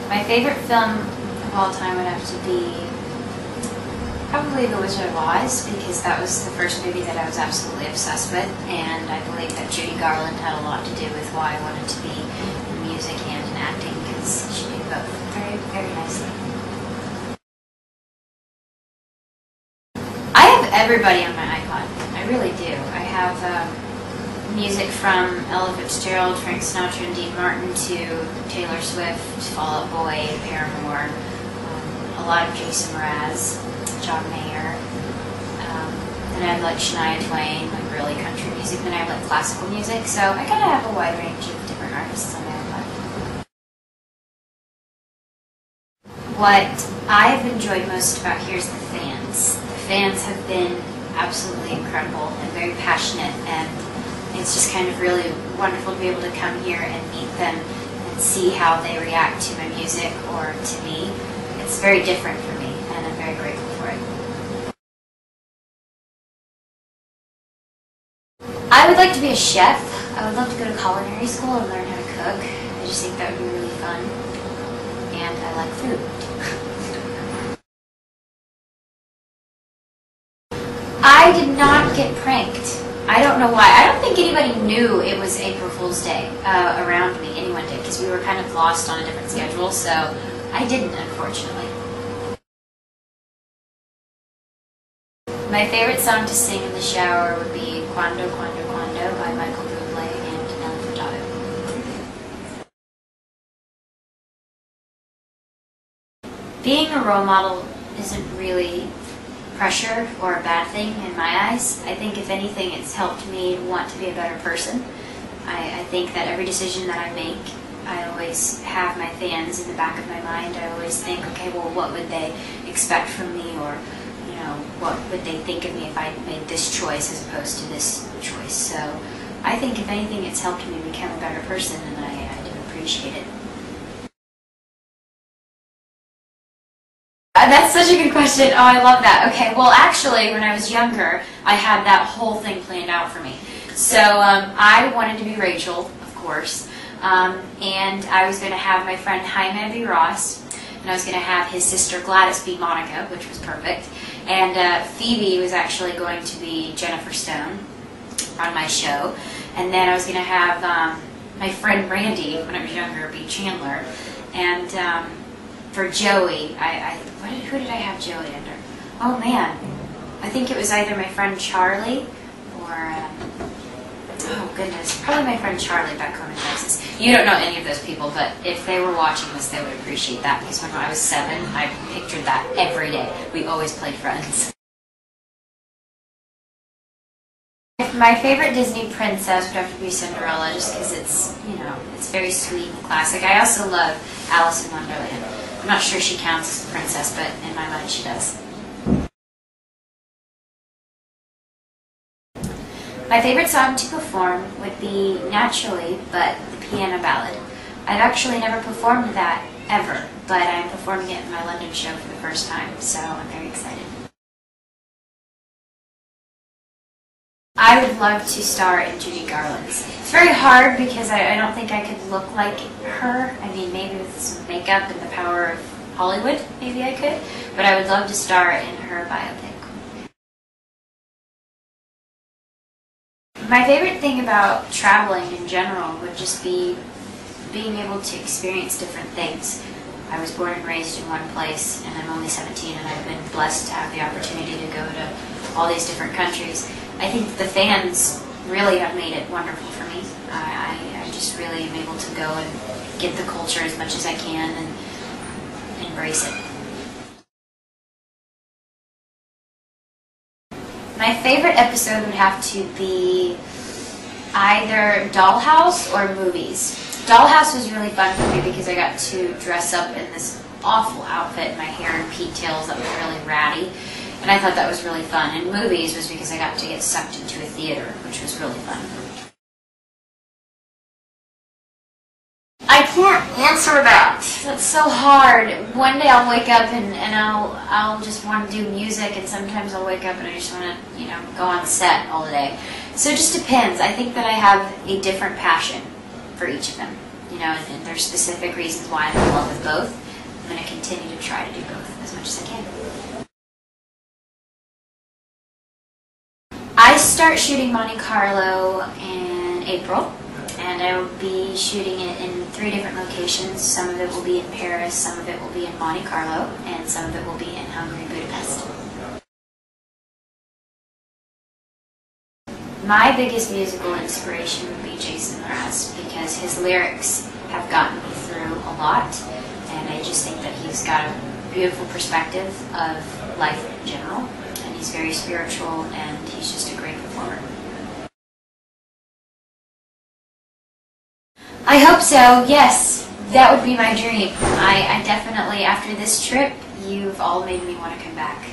My favorite film of all time would have to be probably The Wizard of Oz, because that was the first movie that I was absolutely obsessed with, and I believe that Judy Garland had a lot to do with why I wanted to be in music and in acting, because she did both very, very nicely. I have everybody on my iPod. I really do. I have music from Ella Fitzgerald, Frank Sinatra, and Dean Martin to Taylor Swift, Fall Out Boy, Paramore, a lot of Jason Mraz, John Mayer. Then I have like Shania Twain, like really country music. Then I have like classical music. So I kind of have a wide range of different artists on my iPod. What I've enjoyed most about here is the fans. The fans have been absolutely incredible and very passionate, and it's just kind of really wonderful to be able to come here and meet them and see how they react to my music or to me. It's very different for me, and I'm very grateful for it. I would like to be a chef. I would love to go to culinary school and learn how to cook. I just think that would be really fun. And I like food. I did not get pranked. I don't know why. I don't think anybody knew it was April Fool's Day around me. Anyone did, because we were kind of lost on a different schedule, so I didn't, unfortunately. My favorite song to sing in the shower would be Quando, Quando, Quando by Michael Bublé and Nelly Furtado. Being a role model isn't really pressure or a bad thing in my eyes. I think if anything, it's helped me want to be a better person. I think that every decision that I make, I always have my fans in the back of my mind. I always think, okay, well, what would they expect from me, or what would they think of me if I made this choice as opposed to this choice. So I think if anything, it's helped me become a better person, and I do appreciate it. That's such a good question. Oh, I love that. Okay, well, actually, when I was younger, I had that whole thing planned out for me. So I wanted to be Rachel, of course, and I was going to have my friend Jaime be Ross, and I was going to have his sister Gladys be Monica, which was perfect, and Phoebe was actually going to be Jennifer Stone on my show, and then I was going to have my friend Randy, when I was younger, be Chandler, and for Joey, who did I have Joey under? Oh man, I think it was either my friend Charlie or, oh goodness, probably my friend Charlie back home in Texas. You don't know any of those people, but if they were watching this, they would appreciate that, because when I was 7, I pictured that every day. We always played friends. My favorite Disney princess would have to be Cinderella, just because it's, it's very sweet and classic. I also love Alice in Wonderland. I'm not sure she counts as a princess, but in my mind she does. My favorite song to perform would be Naturally, but the Piano Ballad. I've actually never performed that ever, but I'm performing it in my London show for the first time, so I'm very excited. I would love to star in Judy Garland's. It's very hard because I don't think I could look like her. I mean, maybe with some makeup and the power of Hollywood, maybe I could. But I would love to star in her biopic. My favorite thing about traveling in general would just be being able to experience different things. I was born and raised in one place, and I'm only 17, and I've been blessed to have the opportunity to go to all these different countries. I think the fans really have made it wonderful for me. I just really am able to go and get the culture as much as I can and embrace it. My favorite episode would have to be either Dollhouse or Movies. Dollhouse was really fun for me because I got to dress up in this awful outfit, my hair in pigtails that was really ratty, and I thought that was really fun. And Movies was because I got to get sucked into a theater, which was really fun. I can't answer that. That's so hard. One day I'll wake up and I'll just want to do music, and sometimes I'll wake up and I just want to, go on set all day. So it just depends. I think that I have a different passion for each of them. and there's specific reasons why I'm in love with both. I'm going to continue to try to do both as much as I can. I start shooting Monte Carlo in April, and I will be shooting it in 3 different locations. Some of it will be in Paris, some of it will be in Monte Carlo, and some of it will be in Hungary, Budapest. My biggest musical inspiration would be Jason Mraz, because his lyrics have gotten me through a lot, and I just think that he's got a beautiful perspective of life in general, and he's very spiritual, and he's just a great performer. I hope so, yes. That would be my dream. I definitely, after this trip, you've all made me want to come back.